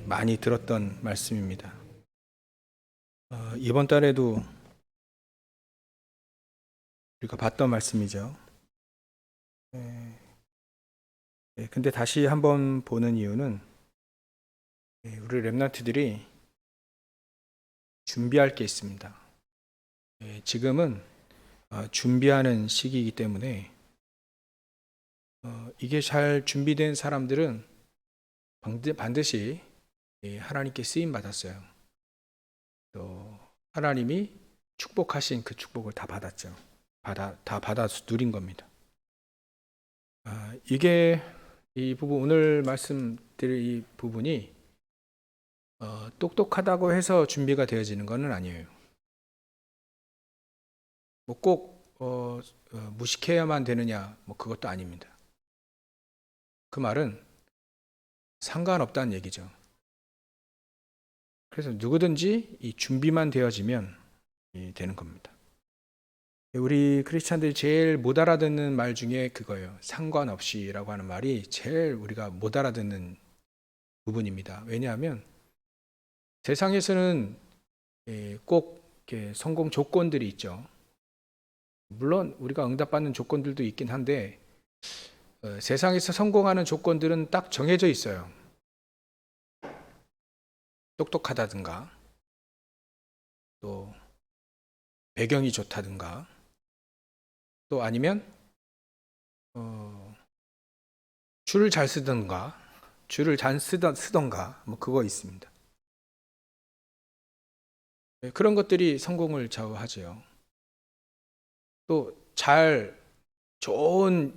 많이 들었던 말씀입니다. 이번 달에도 우리가 봤던 말씀이죠. 근데 다시 한번 보는 이유는 우리 렘넌트들이 준비할 게 있습니다. 지금은 준비하는 시기이기 때문에 이게 잘 준비된 사람들은 반드시 하나님께 쓰임 받았어요. 또 하나님이 축복하신 그 축복을 다 받았죠. 다 받아 누린 겁니다. 이게 이 부분 오늘 말씀드릴 이 부분이 똑똑하다고 해서 준비가 되어지는 것은 아니에요. 뭐 꼭 무식해야만 되느냐, 뭐 그것도 아닙니다. 그 말은 상관없다는 얘기죠. 그래서 누구든지 이 준비만 되어지면 되는 겁니다. 우리 크리스찬들이 제일 못 알아듣는 말 중에 그거예요. 상관없이라고 하는 말이 제일 우리가 못 알아듣는 부분입니다. 왜냐하면 세상에서는 꼭 성공 조건들이 있죠. 물론 우리가 응답받는 조건들도 있긴 한데 세상에서 성공하는 조건들은 딱 정해져 있어요. 똑똑하다든가 또 배경이 좋다든가 또 아니면 줄을 잘 쓰던가 줄을 잘 쓰던가 뭐 그거 있습니다. 그런 것들이 성공을 좌우하죠. 또 잘 좋은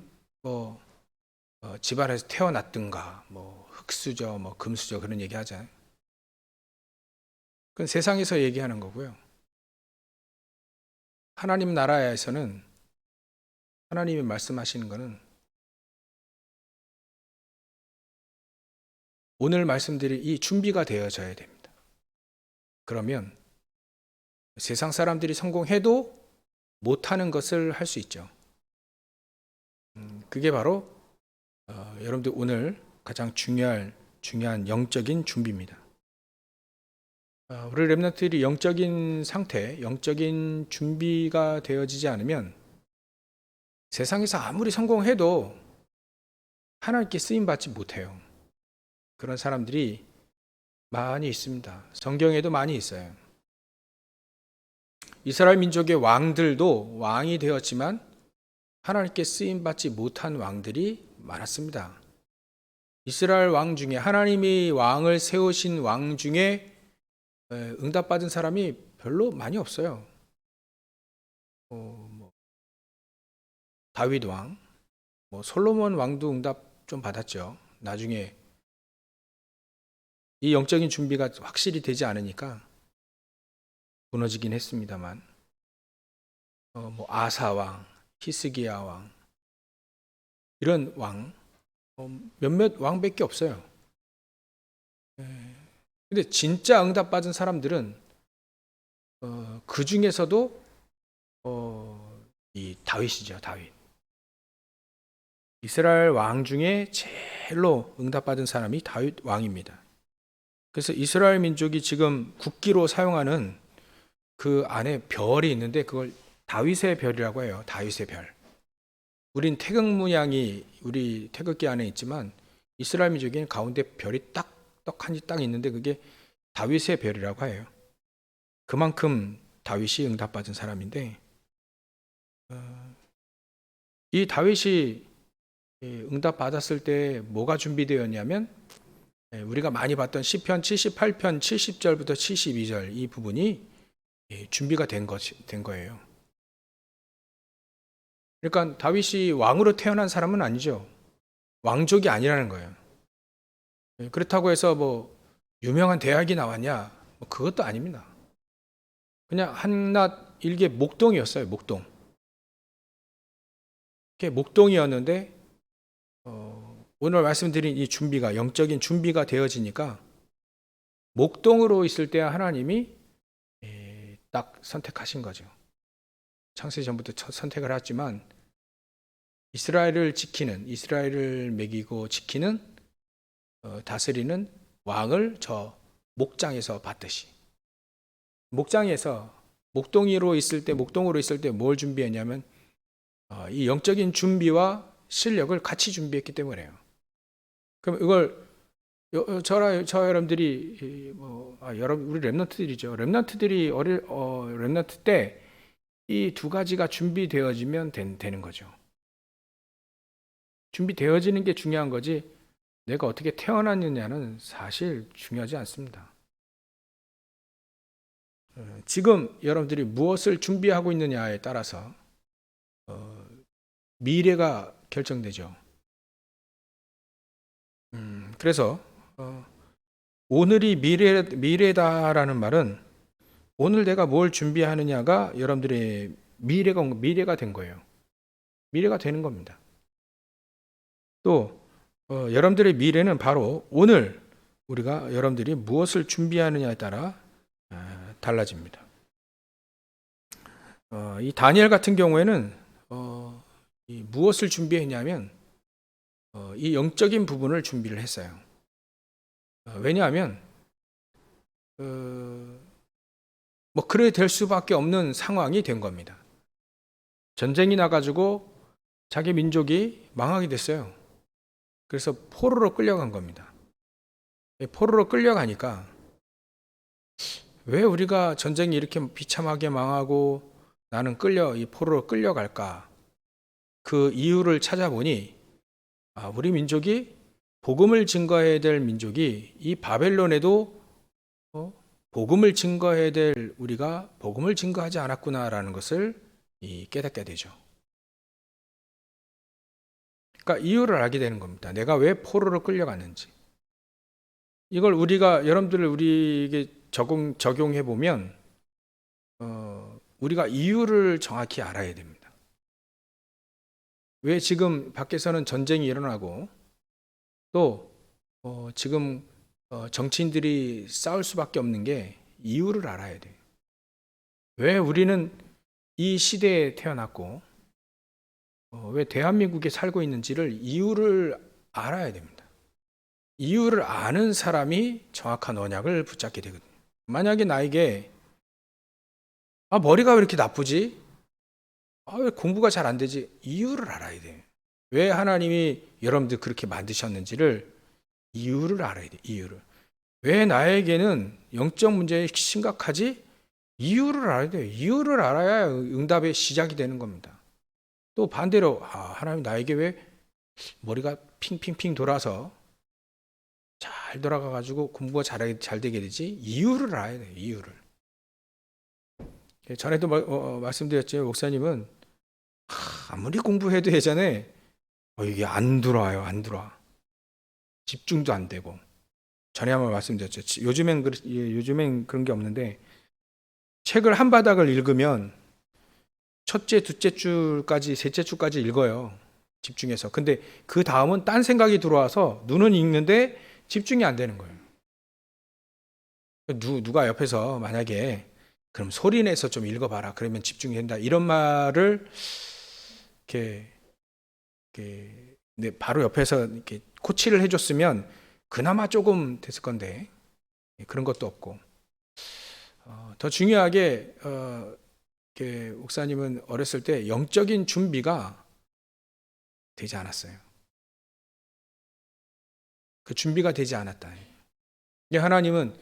집안에서 태어났든가 뭐 흙수저 뭐 금수저 그런 얘기 하잖아요. 그건 세상에서 얘기하는 거고요. 하나님 나라에서는 하나님이 말씀하시는 거는 오늘 말씀드릴 이 준비가 되어져야 됩니다. 그러면 세상 사람들이 성공해도 못하는 것을 할 수 있죠. 그게 바로 여러분들 오늘 가장 중요한 영적인 준비입니다. 우리 렘넌트들이 영적인 상태, 영적인 준비가 되어지지 않으면 세상에서 아무리 성공해도 하나님께 쓰임받지 못해요. 그런 사람들이 많이 있습니다. 성경에도 많이 있어요. 이스라엘 민족의 왕들도 왕이 되었지만 하나님께 쓰임받지 못한 왕들이 많았습니다. 이스라엘 왕 중에 하나님이 왕을 세우신 왕 중에 응답받은 사람이 별로 많이 없어요. 다윗 왕, 솔로몬 왕도 응답 좀 받았죠. 나중에 이 영적인 준비가 확실히 되지 않으니까 무너지긴 했습니다만, 아사 왕, 히스기야 왕, 이런 왕, 몇몇 왕밖에 없어요. 근데 진짜 응답받은 사람들은 그 중에서도 이 다윗이죠, 다윗. 이스라엘 왕 중에 제일로 응답받은 사람이 다윗 왕입니다. 그래서 이스라엘 민족이 지금 국기로 사용하는 그 안에 별이 있는데 그걸 다윗의 별이라고 해요. 다윗의 별. 우린 태극 문양이 우리 태극기 안에 있지만 이스라엘 민족에는 가운데 별이 떡하니 딱 있는데 그게 다윗의 별이라고 해요. 그만큼 다윗이 응답받은 사람인데 이 다윗이 응답받았을 때 뭐가 준비되었냐면 우리가 많이 봤던 시편 78편 70절부터 72절 이 부분이 준비가 된 거예요. 그러니까 다윗이 왕으로 태어난 사람은 아니죠. 왕족이 아니라는 거예요. 그렇다고 해서 유명한 대학이 나왔냐? 그것도 아닙니다. 그냥 한낱 일개 목동이었어요. 목동. 목동이었는데 오늘 말씀드린 이 준비가 영적인 준비가 되어지니까 목동으로 있을 때 하나님이 딱 선택하신 거죠. 창세 전부터 선택을 했지만 이스라엘을 먹이고 지키는 다스리는 왕을 저 목장에서 봤듯이. 목장에서 목동으로 있을 때 뭘 준비했냐면 이 영적인 준비와 실력을 같이 준비했기 때문에요. 그럼 이걸 저 여러분들이 여러분 우리 렘넌트들이죠. 렘넌트들이 렘넌트 때 이 두 가지가 준비되어지면 되는 거죠. 준비되어지는 게 중요한 거지. 내가 어떻게 태어났느냐는 사실 중요하지 않습니다. 지금 여러분들이 무엇을 준비하고 있느냐에 따라서 미래가 결정되죠. 그래서 오늘이 미래다라는 말은 오늘 내가 뭘 준비하느냐가 여러분들의 미래가 된 거예요. 미래가 되는 겁니다. 또 여러분들의 미래는 바로 오늘 우리가 여러분들이 무엇을 준비하느냐에 따라 달라집니다. 이 다니엘 같은 경우에는 이 무엇을 준비했냐면 이 영적인 부분을 준비를 했어요. 왜냐하면 그래 될 수밖에 없는 상황이 된 겁니다. 전쟁이 나가지고 자기 민족이 망하게 됐어요. 그래서 포로로 끌려간 겁니다. 포로로 끌려가니까 왜 우리가 전쟁이 이렇게 비참하게 망하고 나는 이 포로로 끌려갈까? 그 이유를 찾아보니 우리 민족이 복음을 증거해야 될 민족이 이 바벨론에도 복음을 증거해야 될 우리가 복음을 증거하지 않았구나라는 것을 깨닫게 되죠. 그러니까 이유를 알게 되는 겁니다. 내가 왜 포로로 끌려갔는지. 이걸 여러분들에게 적용해 보면 우리가 이유를 정확히 알아야 됩니다. 왜 지금 밖에서는 전쟁이 일어나고 또 지금 정치인들이 싸울 수밖에 없는 게 이유를 알아야 돼요. 왜 우리는 이 시대에 태어났고 왜 대한민국에 살고 있는지를 이유를 알아야 됩니다. 이유를 아는 사람이 정확한 언약을 붙잡게 되거든요. 만약에 나에게 머리가 왜 이렇게 나쁘지? 왜 공부가 잘 안 되지? 이유를 알아야 돼요. 왜 하나님이 여러분들 그렇게 만드셨는지를 이유를 알아야 돼요. 이유를. 왜 나에게는 영적 문제가 심각하지? 이유를 알아야 돼요. 이유를 알아야 응답의 시작이 되는 겁니다. 또 반대로 하나님 나에게 왜 머리가 핑핑핑 돌아서 잘 돌아가가지고 공부가 잘 되게 되지? 이유를 알아야 돼요. 이유를. 전에도 말씀드렸죠. 목사님은 아무리 공부해도 예전에 이게 안 들어와요. 안 들어와. 집중도 안 되고. 전에 한번 말씀드렸죠. 요즘엔 그런 게 없는데 책을 한 바닥을 읽으면 첫째, 둘째 줄까지, 셋째 줄까지 읽어요. 집중해서. 근데 그 다음은 딴 생각이 들어와서 눈은 읽는데 집중이 안 되는 거예요. 누가 옆에서 만약에 그럼 소리 내서 좀 읽어봐라. 그러면 집중이 된다. 이런 말을 이렇게 바로 옆에서 이렇게 코치를 해줬으면 그나마 조금 됐을 건데 그런 것도 없고 더 중요하게 목사님은 어렸을 때 영적인 준비가 되지 않았어요. 그 준비가 되지 않았다. 하나님은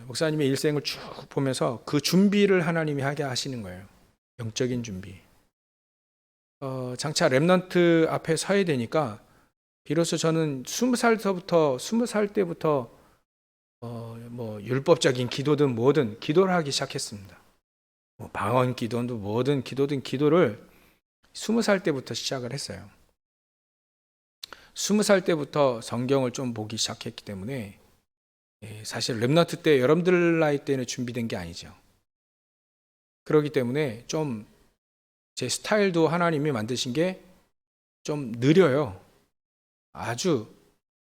목사님의 일생을 쭉 보면서 그 준비를 하나님이 하게 하시는 거예요. 영적인 준비. 장차 렘넌트 앞에 서야 되니까 비로소 저는 20살 때부터 율법적인 기도든 뭐든 기도를 하기 시작했습니다. 방언 기도든 뭐든 기도를 20살 때부터 시작을 했어요. 20살 때부터 성경을 좀 보기 시작했기 때문에 사실 렘넌트 때 여러분들 나이 때는 준비된 게 아니죠. 그렇기 때문에 좀 제 스타일도 하나님이 만드신 게 좀 느려요. 아주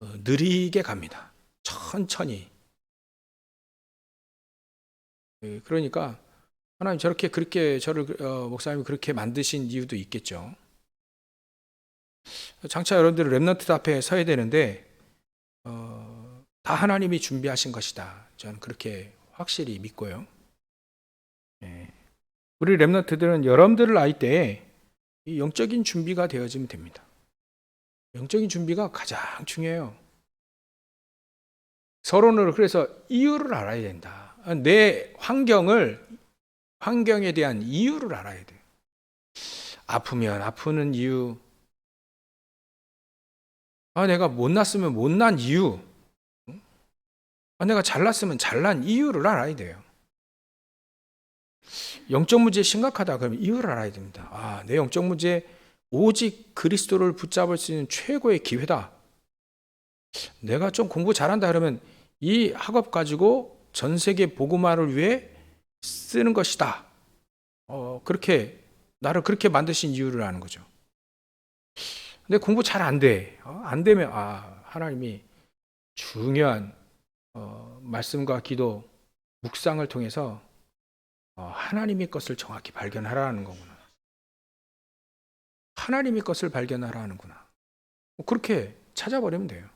느리게 갑니다. 천천히. 그러니까 하나님 그렇게 저를 목사님이 그렇게 만드신 이유도 있겠죠. 장차 여러분들 렘넌트 앞에 서야 되는데 다 하나님이 준비하신 것이다. 저는 그렇게 확실히 믿고요. 우리 렘넌트들은 여러분들을 알 때 이 영적인 준비가 되어지면 됩니다. 영적인 준비가 가장 중요해요. 서론으로 그래서 이유를 알아야 된다. 내 환경에 대한 이유를 알아야 돼요. 아프면 아프는 이유, 내가 못났으면 못난 이유, 내가 잘났으면 잘난 이유를 알아야 돼요. 영적 문제 심각하다 그러면 이유를 알아야 됩니다. 내 영적 문제 오직 그리스도를 붙잡을 수 있는 최고의 기회다. 내가 좀 공부 잘한다 그러면 이 학업 가지고 전 세계 복음화를 위해 쓰는 것이다. 그렇게 나를 그렇게 만드신 이유를 아는 거죠. 근데 공부 잘 안 돼. 안 되면 하나님이 중요한 말씀과 기도, 묵상을 통해서 하나님의 것을 정확히 발견하라는 거구나. 하나님의 것을 발견하라는구나. 그렇게 찾아버리면 돼요.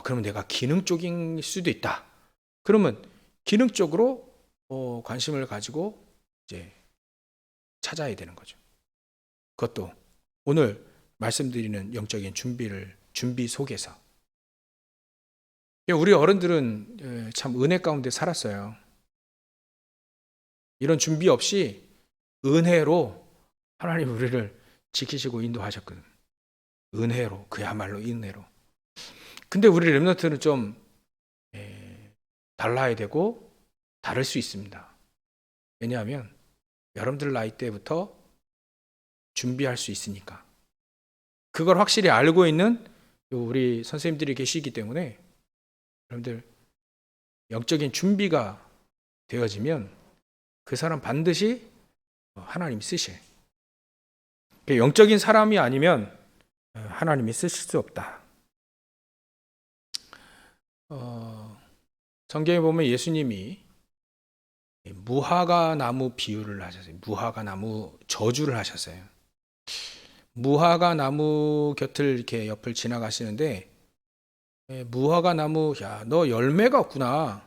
그러면 내가 기능 쪽일 수도 있다. 그러면 기능 쪽으로 관심을 가지고 이제 찾아야 되는 거죠. 그것도 오늘 말씀드리는 영적인 준비 속에서. 우리 어른들은 참 은혜 가운데 살았어요. 이런 준비 없이 은혜로 하나님 우리를 지키시고 인도하셨거든. 은혜로, 그야말로 은혜로. 근데 우리 렘넌트는 좀 달라야 되고 다를 수 있습니다. 왜냐하면 여러분들 나이 때부터 준비할 수 있으니까. 그걸 확실히 알고 있는 우리 선생님들이 계시기 때문에 여러분들 영적인 준비가 되어지면 그 사람 반드시 하나님이 쓰실. 영적인 사람이 아니면 하나님이 쓰실 수 없다. 성경에 보면 예수님이 무화과 나무 비유를 하셨어요. 무화과 나무 저주를 하셨어요. 무화과 나무 곁을 이렇게 옆을 지나가시는데 무화과 나무, 너 열매가 없구나.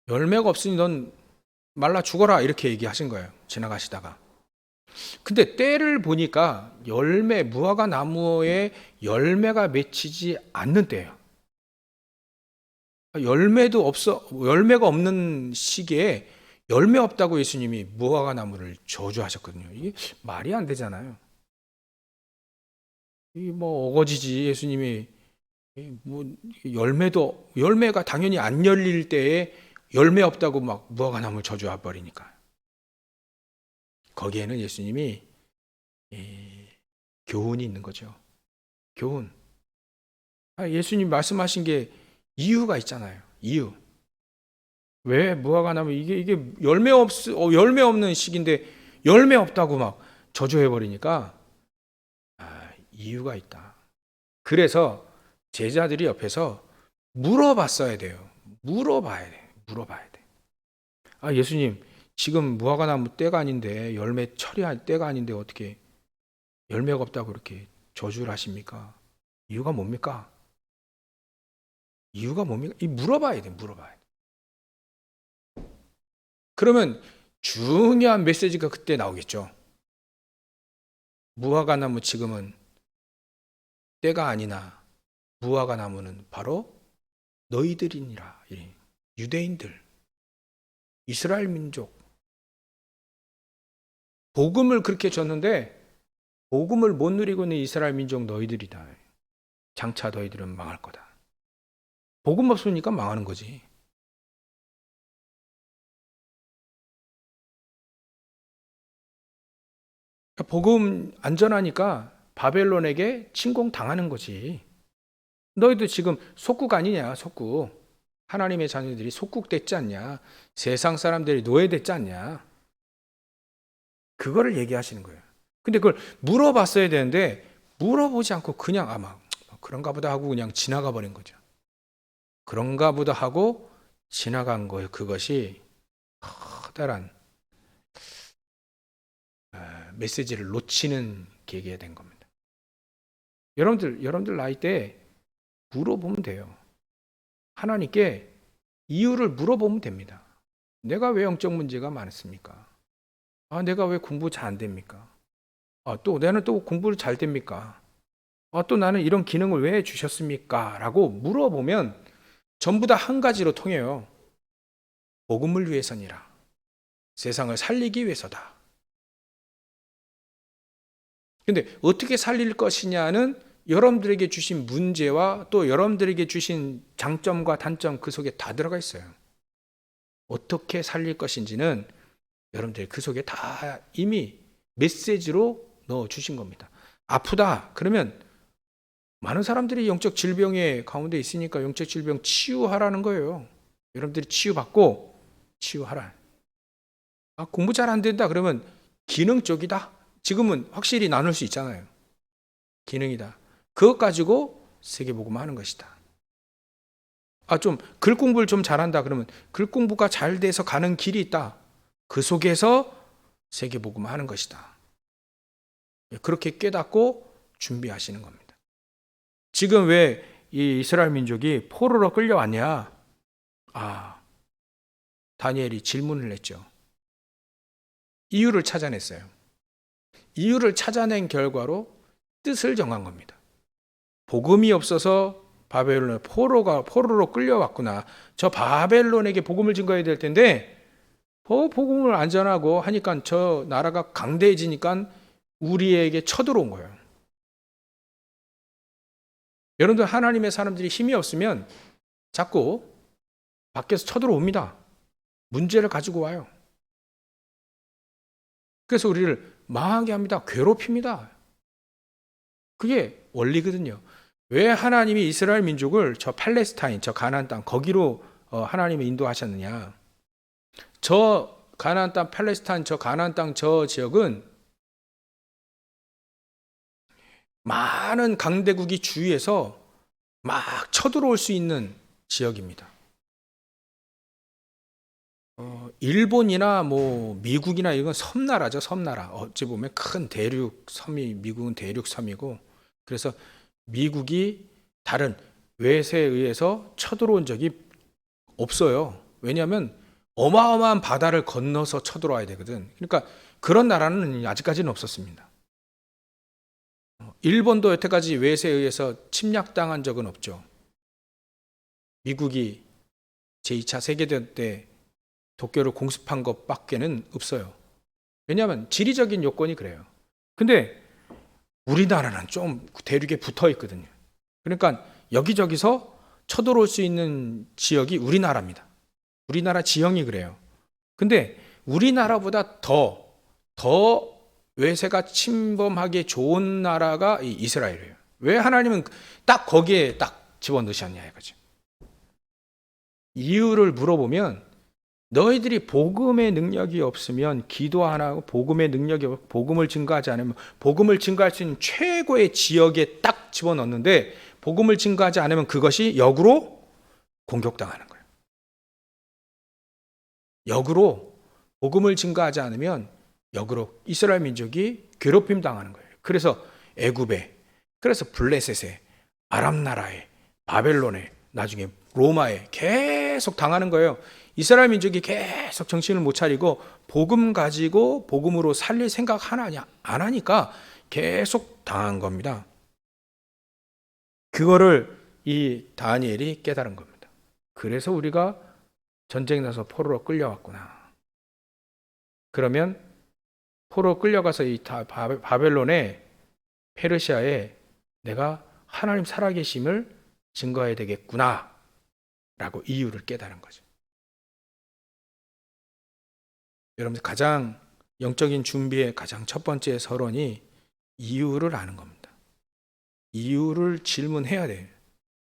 열매가 없으니 넌 말라 죽어라 이렇게 얘기하신 거예요. 지나가시다가. 근데 때를 보니까 무화과 나무에 열매가 맺히지 않는 때예요. 열매가 없는 시기에 열매 없다고 예수님이 무화과 나무를 저주하셨거든요. 이게 말이 안 되잖아요. 이 어거지지. 예수님이 열매가 당연히 안 열릴 때에 열매 없다고 막 무화과 나무를 저주해 버리니까. 거기에는 예수님이 교훈이 있는 거죠. 교훈. 예수님 말씀하신 게 이유가 있잖아요. 이유. 왜 무화과 나무 이게 열매 없는 시기인데 열매 없다고 막 저주해 버리니까 이유가 있다. 그래서 제자들이 옆에서 물어봤어야 돼요. 물어봐야 돼. 예수님, 지금 무화과 나무 때가 아닌데 열매 처리할 때가 아닌데 어떻게 열매가 없다고 이렇게 저주를 하십니까? 이유가 뭡니까? 물어봐야 돼. 그러면 중요한 메시지가 그때 나오겠죠. 무화과 나무 지금은 때가 아니나 무화과 나무는 바로 너희들이니라. 유대인들, 이스라엘 민족. 복음을 그렇게 줬는데 복음을 못 누리고 있는 이스라엘 민족 너희들이다. 장차 너희들은 망할 거다. 복음 없으니까 망하는 거지. 복음 안전하니까 바벨론에게 침공당하는 거지. 너희도 지금 속국 아니냐, 속국. 하나님의 자녀들이 속국됐지 않냐. 세상 사람들이 노예됐지 않냐. 그거를 얘기하시는 거예요. 근데 그걸 물어봤어야 되는데 물어보지 않고 그냥 그런가 보다 하고 그냥 지나가 버린 거죠. 그런가 보다 하고 지나간 거예요. 그것이 커다란 메시지를 놓치는 계기가 된 겁니다. 여러분들 나이 때 물어보면 돼요. 하나님께 이유를 물어보면 됩니다. 내가 왜 영적 문제가 많습니까? 내가 왜 공부 잘 안 됩니까? 또 나는 또 공부를 잘 됩니까? 또 나는 이런 기능을 왜 주셨습니까? 라고 물어보면 전부 다 한 가지로 통해요. 복음을 위해서니라. 세상을 살리기 위해서다. 근데 어떻게 살릴 것이냐는 여러분들에게 주신 문제와 또 여러분들에게 주신 장점과 단점 그 속에 다 들어가 있어요. 어떻게 살릴 것인지는 여러분들이 그 속에 다 이미 메시지로 넣어 주신 겁니다. 아프다 그러면 많은 사람들이 영적 질병의 가운데 있으니까 영적 질병 치유하라는 거예요. 여러분들이 치유받고 치유하라. 공부 잘 안 된다 그러면 기능 쪽이다. 지금은 확실히 나눌 수 있잖아요. 기능이다. 그것 가지고 세계복음 하는 것이다. 좀 글 공부를 좀 잘한다 그러면 글 공부가 잘 돼서 가는 길이 있다. 그 속에서 세계복음 하는 것이다. 그렇게 깨닫고 준비하시는 겁니다. 지금 왜 이 이스라엘 민족이 포로로 끌려왔냐? 다니엘이 질문을 했죠. 이유를 찾아냈어요. 이유를 찾아낸 결과로 뜻을 정한 겁니다. 복음이 없어서 바벨론에 포로로 끌려왔구나. 저 바벨론에게 복음을 증거해야 될 텐데 복음을 안 전하고 하니까 저 나라가 강대해지니까 우리에게 쳐들어온 거예요. 여러분들 하나님의 사람들이 힘이 없으면 자꾸 밖에서 쳐들어옵니다. 문제를 가지고 와요. 그래서 우리를 망하게 합니다. 괴롭힙니다. 그게 원리거든요. 왜 하나님이 이스라엘 민족을 저 팔레스타인, 저 가나안 땅 거기로 하나님이 인도하셨느냐? 저 가나안 땅 팔레스타인, 저 가나안 땅 저 지역은 많은 강대국이 주위에서 막 쳐들어올 수 있는 지역입니다. 일본이나 미국이나 이건 섬나라죠, 섬나라. 어찌 보면 큰 대륙 섬이 미국은 대륙 섬이고 그래서 미국이 다른 외세에 의해서 쳐들어온 적이 없어요. 왜냐하면 어마어마한 바다를 건너서 쳐들어와야 되거든. 그러니까 그런 나라는 아직까지는 없었습니다. 일본도 여태까지 외세에 의해서 침략당한 적은 없죠. 미국이 제2차 세계대전 때 도쿄를 공습한 것밖에는 없어요. 왜냐하면 지리적인 요건이 그래요. 근데 우리나라는 좀 대륙에 붙어 있거든요. 그러니까 여기저기서 쳐들어올 수 있는 지역이 우리나라입니다. 우리나라 지형이 그래요. 근데 우리나라보다 더 외세가 침범하기 좋은 나라가 이 이스라엘이에요. 왜 하나님은 딱 거기에 딱 집어넣으셨냐 이거죠. 이유를 물어보면 너희들이 복음의 능력이 없으면 기도 안 하고 복음의 능력이 없고 복음을 증거하지 않으면 복음을 증거할 수 있는 최고의 지역에 딱 집어넣는데 복음을 증거하지 않으면 그것이 역으로 공격당하는 거예요. 역으로 복음을 증거하지 않으면 역으로 이스라엘 민족이 괴롭힘 당하는 거예요. 그래서 애굽에, 그래서 블레셋에, 아랍 나라에, 바벨론에, 나중에 로마에 계속 당하는 거예요. 이스라엘 민족이 계속 정신을 못 차리고 복음 가지고 복음으로 살릴 생각 하나 안 하니까 계속 당한 겁니다. 그거를 이 다니엘이 깨달은 겁니다. 그래서 우리가 전쟁 나서 포로로 끌려왔구나. 그러면 포로 끌려가서 이 바벨론에 페르시아에 내가 하나님 살아계심을 증거해야 되겠구나 라고 이유를 깨달은 거죠. 여러분들 가장 영적인 준비의 가장 첫 번째 서론이 이유를 아는 겁니다. 이유를 질문해야 돼요.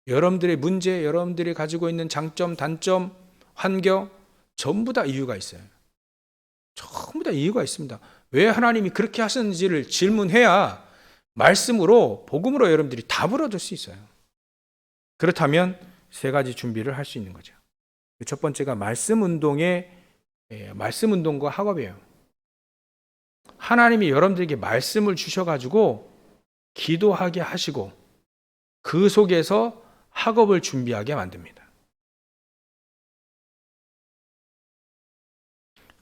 여러분들의 문제, 여러분들이 가지고 있는 장점, 단점, 환경 전부 다 이유가 있어요. 전부 다 이유가 있습니다. 왜 하나님이 그렇게 하셨는지를 질문해야 말씀으로 복음으로 여러분들이 답을 얻을 수 있어요. 그렇다면 세 가지 준비를 할 수 있는 거죠. 첫 번째가 말씀 운동과 학업이에요. 하나님이 여러분들에게 말씀을 주셔가지고 기도하게 하시고 그 속에서 학업을 준비하게 만듭니다.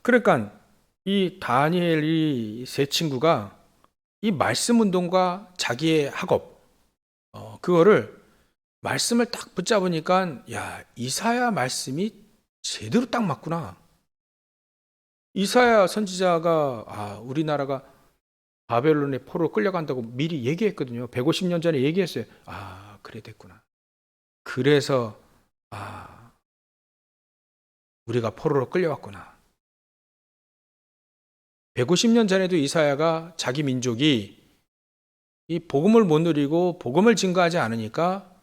그러니까 이 다니엘이 세 친구가 이 말씀 운동과 자기의 학업, 그거를 말씀을 딱 붙잡으니까 야, 이사야 말씀이 제대로 딱 맞구나. 이사야 선지자가 우리나라가 바벨론의 포로로 끌려간다고 미리 얘기했거든요. 150년 전에 얘기했어요. 그래 됐구나. 그래서 우리가 포로로 끌려왔구나. 150년 전에도 이사야가 자기 민족이 이 복음을 못 누리고 복음을 증거하지 않으니까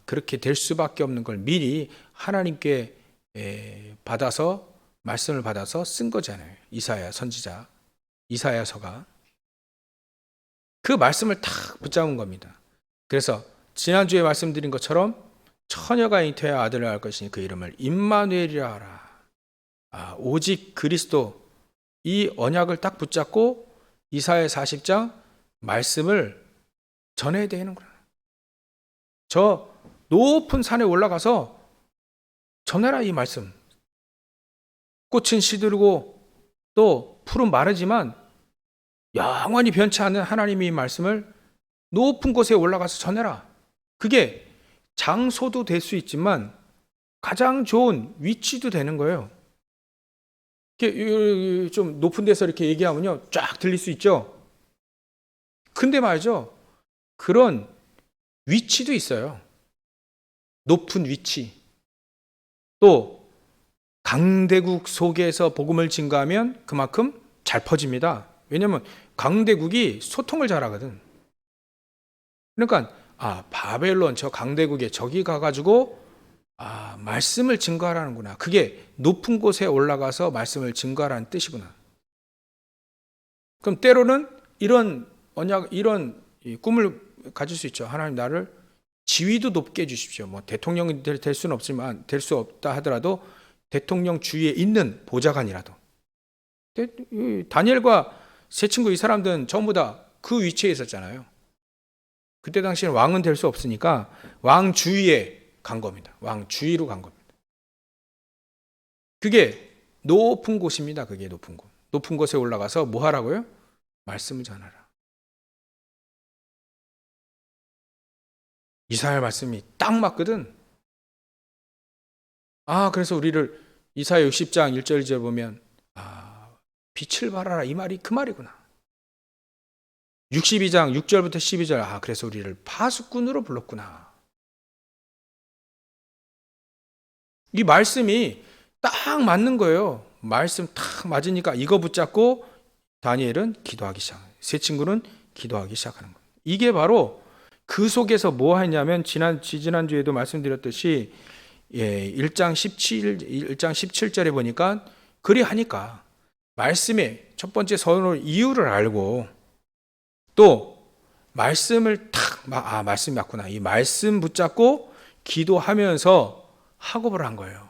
그렇게 될 수밖에 없는 걸 미리 하나님께 받아서 말씀을 받아서 쓴 거잖아요. 이사야 선지자 이사야서가 그 말씀을 탁 붙잡은 겁니다. 그래서 지난주에 말씀드린 것처럼 처녀가 잉태하여 아들을 낳을 것이니 그 이름을 임마누엘이라 하라. 오직 그리스도 이 언약을 딱 붙잡고 이사야 40장 말씀을 전해야 되는구나. 저 높은 산에 올라가서 전해라 이 말씀. 꽃은 시들고 또 풀은 마르지만 영원히 변치 않는 하나님의 말씀을 높은 곳에 올라가서 전해라. 그게 장소도 될 수 있지만 가장 좋은 위치도 되는 거예요. 이렇게 좀 높은 데서 이렇게 얘기하면요 쫙 들릴 수 있죠. 근데 말이죠, 그런 위치도 있어요. 높은 위치. 또 강대국 속에서 복음을 증거하면 그만큼 잘 퍼집니다. 왜냐하면 강대국이 소통을 잘하거든. 그러니까 바벨론 저 강대국에 저기 가가지고 말씀을 증거하라는구나. 그게 높은 곳에 올라가서 말씀을 증거하라는 뜻이구나. 그럼 때로는 이런 언약, 이런 꿈을 가질 수 있죠. 하나님 나를 지위도 높게 해주십시오. 뭐 대통령이 될 수는 없지만 될 수 없다 하더라도 대통령 주위에 있는 보좌관이라도. 다니엘과 세 친구 이 사람들은 전부 다 그 위치에 있었잖아요. 그때 당시에는 왕은 될 수 없으니까 왕 주위에 간 겁니다. 왕 주위로 간 겁니다. 그게 높은 곳입니다. 그게 높은 곳. 높은 곳에 올라가서 뭐 하라고요? 말씀을 전하라. 이사야 말씀이 딱 맞거든. 그래서 우리를 이사야 60장 1절 2절 보면 빛을 발하라 이 말이 그 말이구나. 62장 6절부터 12절 그래서 우리를 파수꾼으로 불렀구나. 이 말씀이 딱 맞는 거예요. 말씀 딱 맞으니까 이거 붙잡고 다니엘은 기도하기 시작해요. 세 친구는 기도하기 시작하는 거예요. 이게 바로 그 속에서 뭐 했냐면 지난주에도 말씀드렸듯이 1장 17절에 보니까 그리 하니까 말씀의 첫 번째 서론으로 이유를 알고 또 말씀을 말씀이 맞구나. 이 말씀 붙잡고 기도하면서 학업을 한 거예요.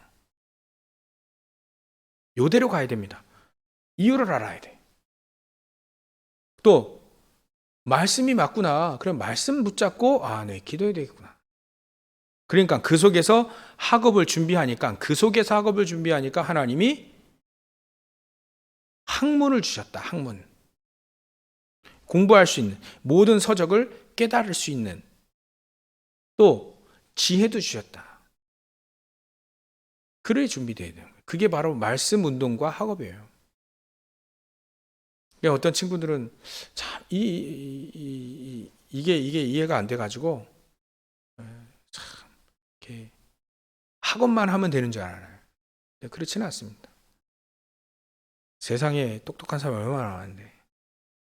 요대로 가야 됩니다. 이유를 알아야 돼. 또 말씀이 맞구나. 그럼 말씀 붙잡고 네, 기도해야 되겠구나. 그러니까 그 속에서 학업을 준비하니까 하나님이 학문을 주셨다. 학문. 공부할 수 있는 모든 서적을 깨달을 수 있는 또 지혜도 주셨다. 그래 준비되어야 되는 거예요. 그게 바로 말씀 운동과 학업이에요. 어떤 친구들은 참 이게 이해가 안 돼가지고 참 이렇게 학업만 하면 되는 줄 알아요. 그렇지는 않습니다. 세상에 똑똑한 사람 얼마나 많은데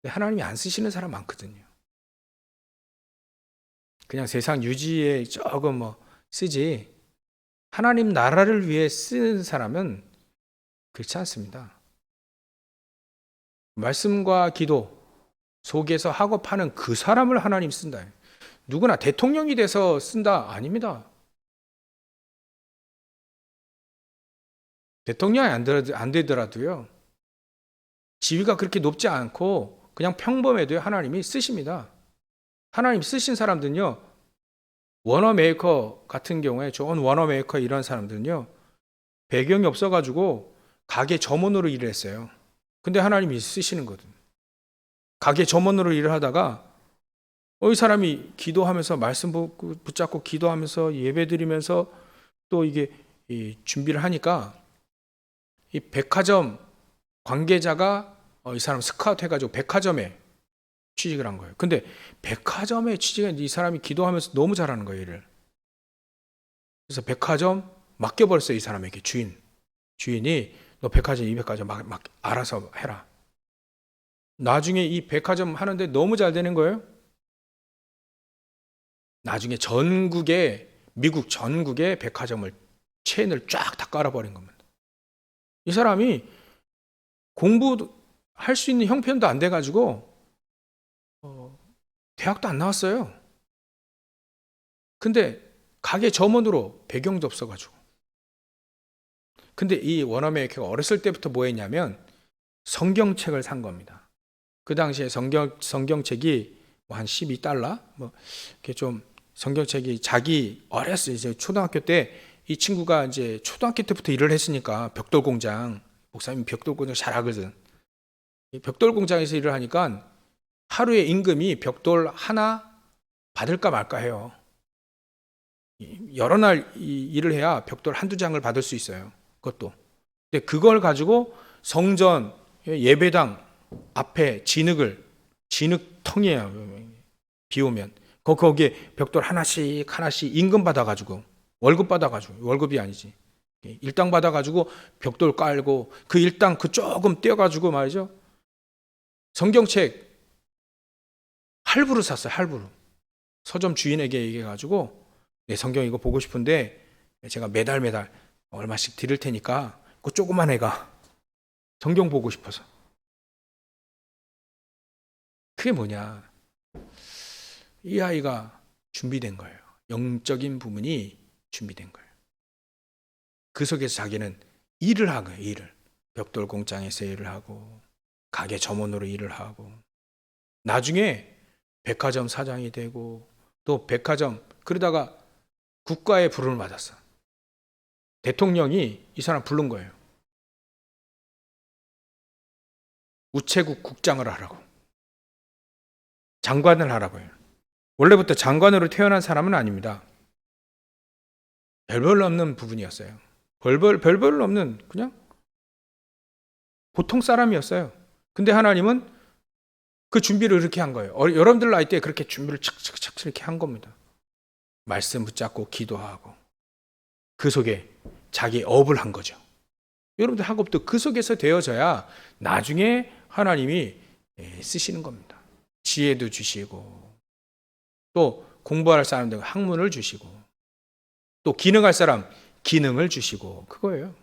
하나님이 안 쓰시는 사람 많거든요. 그냥 세상 유지에 조금 쓰지 하나님 나라를 위해 쓰는 사람은 그렇지 않습니다. 말씀과 기도 속에서 학업하는 그 사람을 하나님 쓴다. 누구나 대통령이 돼서 쓴다? 아닙니다. 대통령이 안 되더라도요. 지위가 그렇게 높지 않고 그냥 평범해도요. 하나님이 쓰십니다. 하나님 쓰신 사람들은요. 워너메이커 같은 경우에 좋은 워너메이커 이런 사람들은요, 배경이 없어가지고 가게 점원으로 일을 했어요. 근데 하나님이 쓰시는 거든. 가게 점원으로 일을 하다가 이 사람이 기도하면서 말씀 붙잡고 기도하면서 예배드리면서 또 이게 준비를 하니까 이 백화점 관계자가 이 사람 스카우트 해가지고 백화점에 취직을 한 거예요. 근데 백화점에 취직한 이 사람이 기도하면서 너무 잘하는 거예요, 일을. 그래서 백화점 맡겨버렸어요, 이 사람에게. 주인이 너 백화점, 이 백화점 막 알아서 해라. 나중에 이 백화점 하는데 너무 잘 되는 거예요. 나중에 미국 전국에 백화점을 체인을 쫙 다 깔아버린 겁니다. 이 사람이 공부할 수 있는 형편도 안 돼가지고 대학도 안 나왔어요. 근데 가게 점원으로 배경도 없어가지고. 근데 이 워너메이커가 어렸을 때부터 뭐 했냐면 성경책을 산 겁니다. 그 당시에 성경책이 뭐 한 12달러? 뭐 이렇게 좀 성경책이 자기 어렸을 이제 초등학교 때 이 친구가 이제 초등학교 때부터 일을 했으니까 벽돌 공장, 목사님 벽돌 공장 잘 알거든. 벽돌 공장에서 일을 하니까 하루에 임금이 벽돌 하나 받을까 말까 해요. 여러 날 일을 해야 벽돌 한두 장을 받을 수 있어요. 그것도. 근데 그걸 가지고 성전, 예배당 앞에 진흙통이에요. 비 오면. 거기에 벽돌 하나씩 임금 받아가지고, 월급 받아가지고, 월급이 아니지. 일당 받아가지고 벽돌 깔고, 그 일당 그 조금 떼어가지고 말이죠. 성경책 할부로 샀어요, 할부로. 서점 주인에게 얘기해가지고, 네, 성경 이거 보고 싶은데, 제가 매달 얼마씩 드릴 테니까, 그 조그만 애가 성경 보고 싶어서. 그게 뭐냐. 이 아이가 준비된 거예요. 영적인 부분이 준비된 거예요. 그 속에서 자기는 일을 한 거예요, 일을. 벽돌 공장에서 일을 하고, 가게 점원으로 일을 하고, 나중에 백화점 사장이 되고, 또 백화점, 그러다가 국가의 부름을 받았어. 대통령이 이 사람 부른 거예요. 우체국 국장을 하라고. 장관을 하라고요. 원래부터 장관으로 태어난 사람은 아닙니다. 별별 없는 부분이었어요. 별별 없는 그냥 보통 사람이었어요. 근데 하나님은 그 준비를 이렇게 한 거예요. 여러분들 나이 때 그렇게 준비를 착착착 이렇게 한 겁니다. 말씀 붙잡고 기도하고 그 속에 자기 업을 한 거죠. 여러분들 학업도 그 속에서 되어져야 나중에 하나님이 쓰시는 겁니다. 지혜도 주시고 또 공부할 사람들 학문을 주시고 또 기능할 사람 기능을 주시고 그거예요.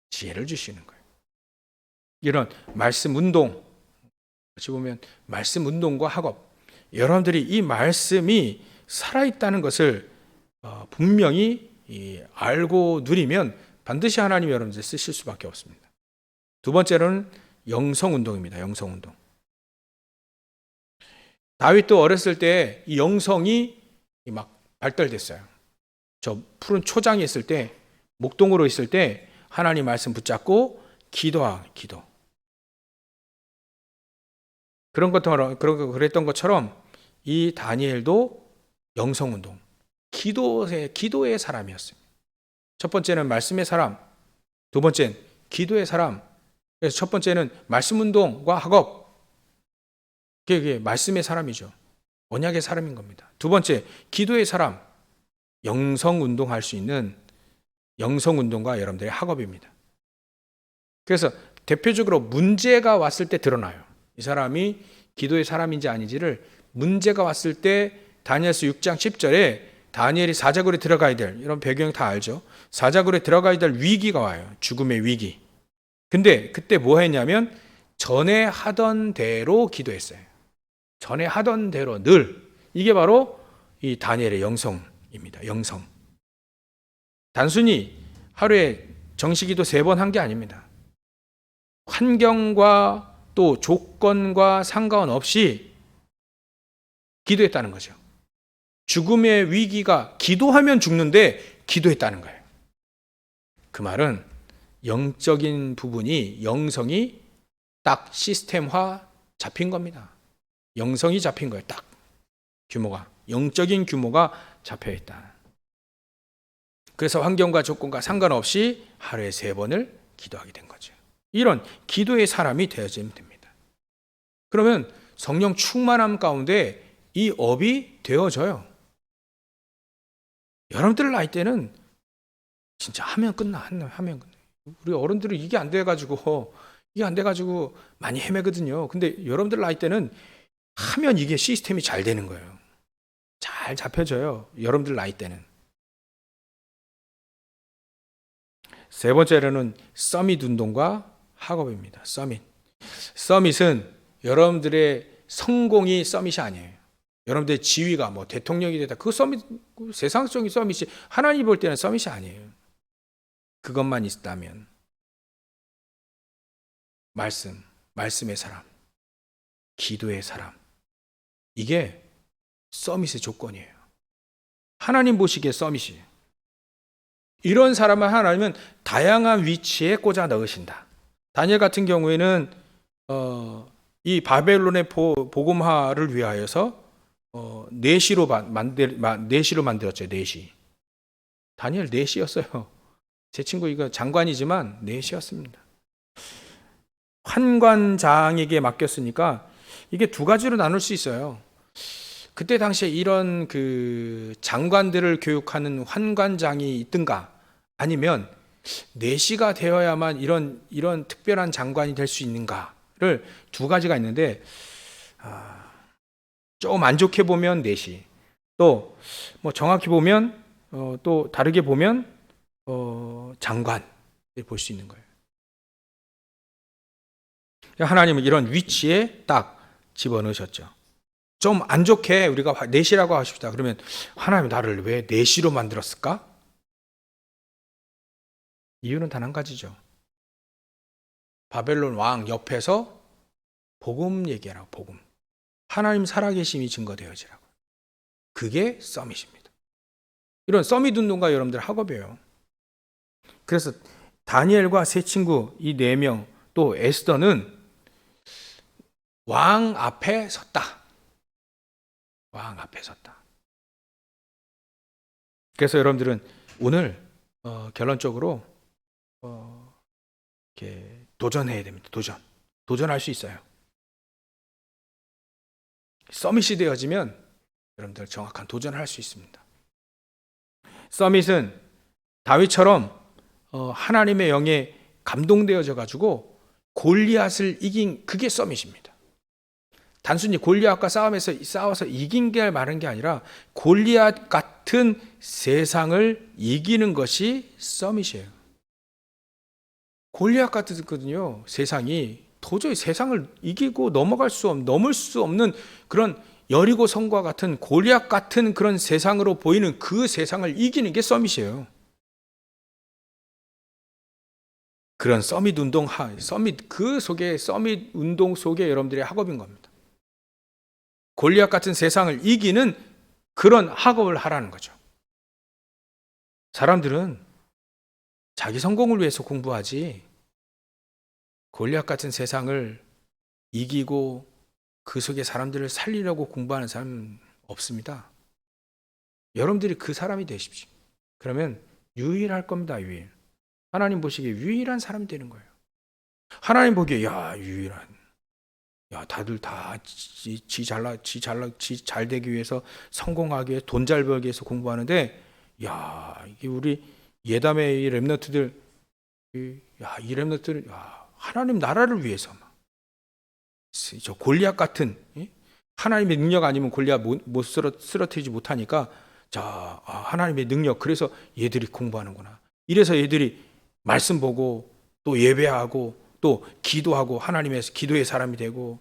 지혜를 주시는 거예요. 이런 말씀 운동, 어찌 보면 말씀 운동과 학업, 여러분들이 이 말씀이 살아있다는 것을 분명히 알고 누리면 반드시 하나님이 여러분들 쓰실 수밖에 없습니다. 두 번째로는 영성운동입니다. 영성운동. 다윗도 어렸을 때 이 영성이 막 발달됐어요. 저 푸른 초장에 있을 때, 목동으로 있을 때 하나님 말씀 붙잡고 기도. 그랬던 것처럼 이 다니엘도 영성운동, 기도의 사람이었어요. 첫 번째는 말씀의 사람, 두 번째는 기도의 사람. 그래서 첫 번째는 말씀 운동과 학업. 그게 말씀의 사람이죠. 언약의 사람인 겁니다. 두 번째, 기도의 사람. 영성 운동할 수 있는 영성 운동과 여러분들의 학업입니다. 그래서 대표적으로 문제가 왔을 때 드러나요. 이 사람이 기도의 사람인지 아닌지를 문제가 왔을 때 다니엘서 6장 10절에 다니엘이 사자굴에 들어가야 될 이런 배경 다 알죠. 사자굴에 들어가야 될 위기가 와요. 죽음의 위기. 근데 그때 뭐 했냐면 전에 하던 대로 기도했어요. 전에 하던 대로 늘. 이게 바로 이 다니엘의 영성입니다. 영성. 단순히 하루에 정시기도 3번 한 게 아닙니다. 환경과 또 조건과 상관없이 기도했다는 거죠. 죽음의 위기가 기도하면 죽는데 기도했다는 거예요. 그 말은 영적인 부분이 영성이 딱 시스템화 잡힌 겁니다. 영성이 잡힌 거예요. 딱 규모가 영적인 규모가 잡혀 있다. 그래서 환경과 조건과 상관없이 하루에 3번을 기도하게 된 거죠. 이런 기도의 사람이 되어지면 됩니다. 그러면 성령 충만함 가운데 이 업이 되어져요. 여러분들 나이 때는 진짜 하면 하면 끝나. 우리 어른들은 이게 안 돼가지고 많이 헤매거든요. 근데 여러분들 나이 때는 하면 이게 시스템이 잘 되는 거예요. 잘 잡혀져요. 여러분들 나이 때는. 3번째로는 서밋 운동과 학업입니다. 서밋은 여러분들의 성공이 서밋이 아니에요. 여러분들의 지위가 뭐 대통령이 되다. 그 서밋, 세상적인 서밋이 하나님 볼 때는 서밋이 아니에요. 그것만 있다면 말씀의 사람, 기도의 사람, 이게 서밋의 조건이에요. 하나님 보시기에 서밋이에요. 이런 사람을 하나님은 다양한 위치에 꽂아 넣으신다. 다니엘 같은 경우에는 이 바벨론의 복음화를 위하여서 내시로 만들었죠. 내시. 다니엘 내시였어요. 제 친구 이거 장관이지만 내시였습니다. 환관장에게 맡겼으니까 이게 2가지로 나눌 수 있어요. 그때 당시에 이런 그 장관들을 교육하는 환관장이 있든가, 아니면 내시가 되어야만 이런 특별한 장관이 될 수 있는가를 2가지가 있는데, 좀 안 좋게 보면 내시, 또 뭐 정확히 보면 또 다르게 보면 장관을 볼 수 있는 거예요. 하나님은 이런 위치에 딱 집어넣으셨죠. 좀 안 좋게 우리가 내시라고 하십시다. 그러면 하나님 나를 왜 내시로 만들었을까? 이유는 단 한 가지죠. 바벨론 왕 옆에서 복음 얘기하라고, 복음. 하나님 살아계심이 증거되어지라고. 그게 서밋입니다. 이런 서밋 운동가 여러분들 학업이에요. 그래서 다니엘과 세 친구, 이 4명, 또 에스더는 왕 앞에 섰다. 왕 앞에 섰다. 그래서 여러분들은 오늘 결론적으로 이렇게 도전해야 됩니다. 도전할 수 있어요. 서밋이 되어지면 여러분들 정확한 도전을 할 수 있습니다. 서밋은 다윗처럼 하나님의 영에 감동되어져 가지고 골리앗을 이긴, 그게 서밋입니다. 단순히 골리앗과 싸워서 이긴 게 많은 게 아니라 골리앗 같은 세상을 이기는 것이 서밋이에요. 골리앗 같거든요. 세상이 도저히 세상을 이기고 넘을 수 없는 그런 여리고 성과 같은 골리앗 같은 그런 세상으로 보이는 그 세상을 이기는 게 서밋이에요. 그런 서밋 운동, 서밋 운동 속에 여러분들의 학업인 겁니다. 골리앗 같은 세상을 이기는 그런 학업을 하라는 거죠. 사람들은 자기 성공을 위해서 공부하지, 골리앗 같은 세상을 이기고 그 속에 사람들을 살리려고 공부하는 사람은 없습니다. 여러분들이 그 사람이 되십시오. 그러면 유일할 겁니다. 하나님 보시기에 유일한 사람이 되는 거예요. 하나님 보기에 유일한. 다들 다 지 잘 되기 위해서, 성공하기 위해서, 돈 잘 벌기 위해서 공부하는데, 이게 우리 예담의 이 렘넌트들, 이 렘넌트들, 하나님 나라를 위해서 저 골리앗 같은, 하나님의 능력 아니면 골리앗 못 쓰러뜨리지 못하니까, 하나님의 능력, 그래서 얘들이 공부하는구나. 이래서 얘들이 말씀 보고 또 예배하고 또 기도하고 하나님의 기도의 사람이 되고,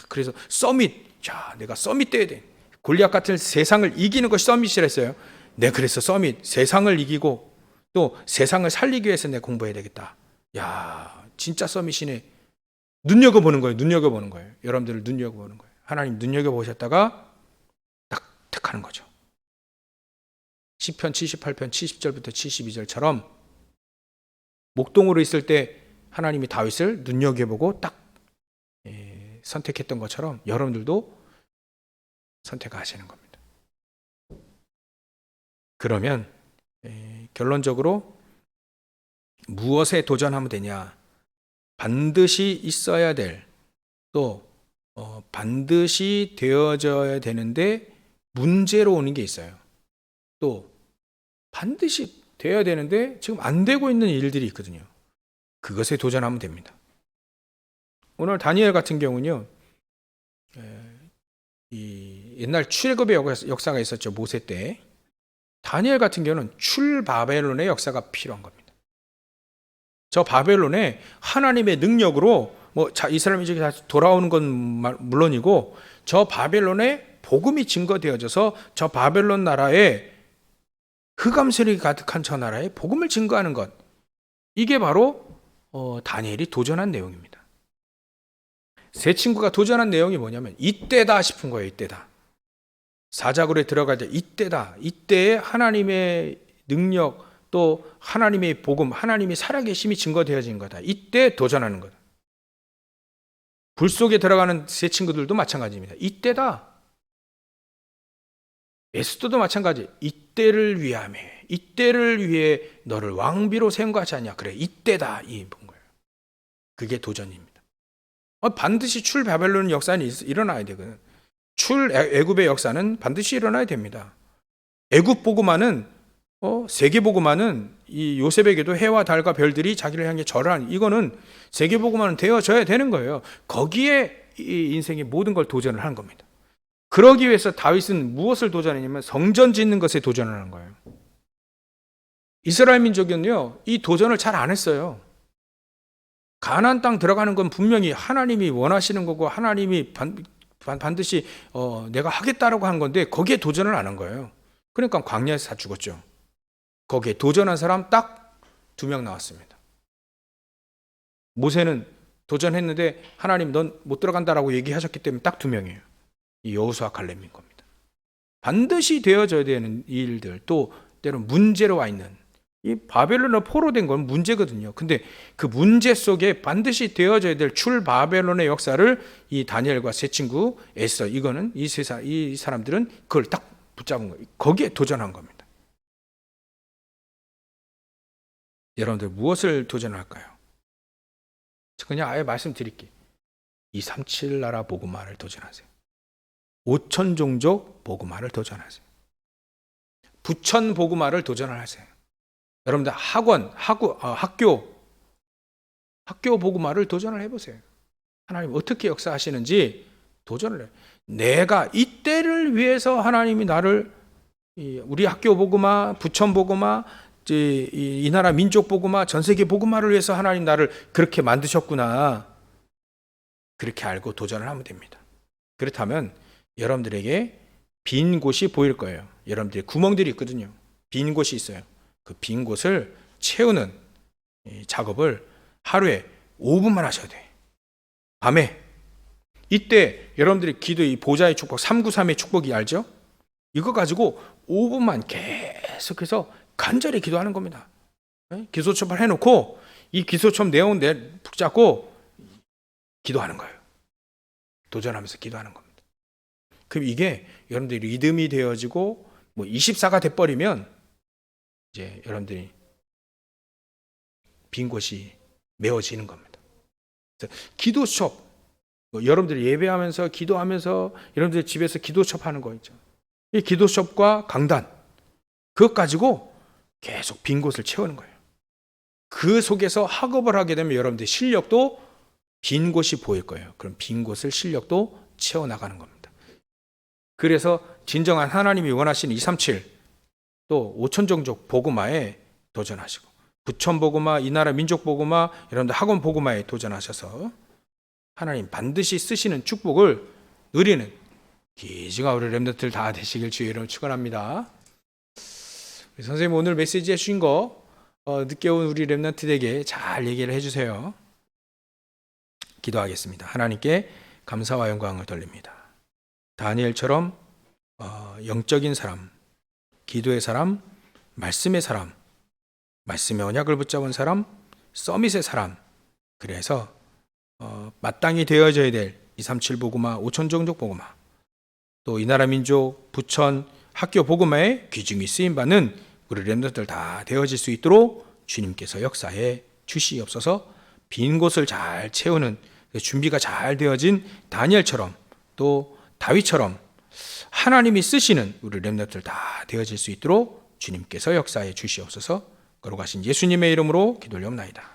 그래서 서밋, 내가 서밋 돼야 돼. 골리앗 같은 세상을 이기는 것이 서밋이랬어요. 그래서 서밋, 세상을 이기고 또 세상을 살리기 위해서 내가 공부해야 되겠다. 진짜 서밋이네. 눈여겨보는 거예요. 여러분들을 눈여겨보는 거예요. 하나님 눈여겨보셨다가 딱 택하는 거죠. 시편 78편 70절부터 72절처럼 목동으로 있을 때 하나님이 다윗을 눈여겨보고 딱 선택했던 것처럼 여러분들도 선택하시는 겁니다. 그러면 결론적으로 무엇에 도전하면 되냐? 반드시 있어야 될, 또 반드시 되어져야 되는데 문제로 오는 게 있어요. 또 반드시 되어야 되는데 지금 안 되고 있는 일들이 있거든요. 그것에 도전하면 됩니다. 오늘 다니엘 같은 경우는요, 이 옛날 출애굽의 역사가 있었죠. 모세 때. 다니엘 같은 경우는 출바벨론의 역사가 필요한 겁니다. 저 바벨론에 하나님의 능력으로 이스라엘 민족이 다시 돌아오는 건 물론이고, 저 바벨론에 복음이 증거되어져서 저 바벨론 나라에 흑암세력이 가득한 저 나라에 복음을 증거하는 것, 이게 바로 다니엘이 도전한 내용입니다. 세 친구가 도전한 내용이 뭐냐면 이때다 싶은 거예요. 이때다. 사자굴에 들어갈 때 이때다. 이때에 하나님의 능력, 또 하나님의 복음, 하나님이 살아계심이 증거되어진 거다. 이때 도전하는 거다. 불 속에 들어가는 세 친구들도 마찬가지입니다. 이때다. 에스더도 마찬가지. 이때를 위함에, 이때를 위해 너를 왕비로 세운 거 하지 않냐. 그래, 이때다. 이 거예요. 그게 도전입니다. 반드시 출 바벨론 역사는 일어나야 되거든. 출 애굽의 역사는 반드시 일어나야 됩니다. 애굽 보고만은 세계 보고만은 이 요셉에게도 해와 달과 별들이 자기를 향해 절하는, 이거는 세계 보고만은 되어져야 되는 거예요. 거기에 이 인생의 모든 걸 도전을 하는 겁니다. 그러기 위해서 다윗은 무엇을 도전했냐면 성전 짓는 것에 도전을 하는 거예요. 이스라엘 민족은요, 이 도전을 잘 안 했어요. 가나안 땅 들어가는 건 분명히 하나님이 원하시는 거고 하나님이 반드시 내가 하겠다라고 한 건데 거기에 도전을 안 한 거예요. 그러니까 광야에서 다 죽었죠. 거기에 도전한 사람 딱 2명 나왔습니다. 모세는 도전했는데 하나님 넌 못 들어간다라고 얘기하셨기 때문에 딱 2명이에요. 이 여호수아 갈렙인 겁니다. 반드시 되어져야 되는 일들, 또 때론 문제로 와 있는, 이 바벨론으로 포로된 건 문제거든요. 근데 그 문제 속에 반드시 되어져야 될 출 바벨론의 역사를 이 다니엘과 세 친구 에스더, 이거는 이 사람들은 그걸 딱 붙잡은 거예요. 거기에 도전한 겁니다. 여러분들 무엇을 도전할까요? 그냥 아예 말씀드릴게요. 237 나라 복음화를 도전하세요. 5천 종족 복음화를 도전하세요. 부천 복음화를 도전하세요. 여러분들 학교 복음화를 도전을 해보세요. 하나님 어떻게 역사하시는지 도전을 해요. 내가 이때를 위해서 하나님이 나를, 우리 학교 복음화, 부천 복음화, 이 나라 민족 복음화, 전 세계 복음화를 위해서 하나님 나를 그렇게 만드셨구나. 그렇게 알고 도전을 하면 됩니다. 그렇다면 여러분들에게 빈 곳이 보일 거예요. 여러분들의 구멍들이 있거든요. 빈 곳이 있어요. 그 빈 곳을 채우는 작업을 하루에 5분만 하셔야 돼. 밤에. 이때 여러분들이 기도, 이 보좌의 축복, 393의 축복이 알죠? 이거 가지고 5분만 계속해서 간절히 기도하는 겁니다. 기소첩을 해놓고 이 기소첩 내용 붙잡고 기도하는 거예요. 도전하면서 기도하는 겁니다. 그럼 이게 여러분들이 리듬이 되어지고 24가 돼버리면 이제 여러분들이 빈 곳이 메워지는 겁니다. 기도첩, 여러분들이 예배하면서 기도하면서 여러분들이 집에서 기도첩 하는 거 있죠. 이 기도첩과 강단, 그것 가지고 계속 빈 곳을 채우는 거예요. 그 속에서 학업을 하게 되면 여러분들 실력도 빈 곳이 보일 거예요. 그럼 빈 곳을 실력도 채워나가는 겁니다. 그래서 진정한 하나님이 원하시는 237, 또 5천 종족 복음화에 도전하시고, 부천 복음화, 이 나라 민족 복음화, 여러분들 학원 복음화에 도전하셔서 하나님 반드시 쓰시는 축복을 누리는 귀지가 우리 렘넌트들 다 되시길 주의 이름으로 축원합니다. 선생님 오늘 메시지 해주신 거 늦게 온 우리 렘넌트에게 잘 얘기를 해주세요. 기도하겠습니다. 하나님께 감사와 영광을 돌립니다. 다니엘처럼 영적인 사람, 기도의 사람, 말씀의 사람, 말씀의 언약을 붙잡은 사람, 서밋의 사람. 그래서 마땅히 되어져야 될 237 복음화, 5천 종족 복음화, 또 이 나라 민족 부천 학교 복음화에 귀중히 쓰임받는 우리 렘넌트들 다 되어질 수 있도록 주님께서 역사해 주시옵소서. 빈 곳을 잘 채우는 준비가 잘 되어진 다니엘처럼 또 다윗처럼 하나님이 쓰시는 우리 렘넌트들 다 되어질 수 있도록 주님께서 역사해 주시옵소서. 거룩하신 예수님의 이름으로 기도 올려옵나이다.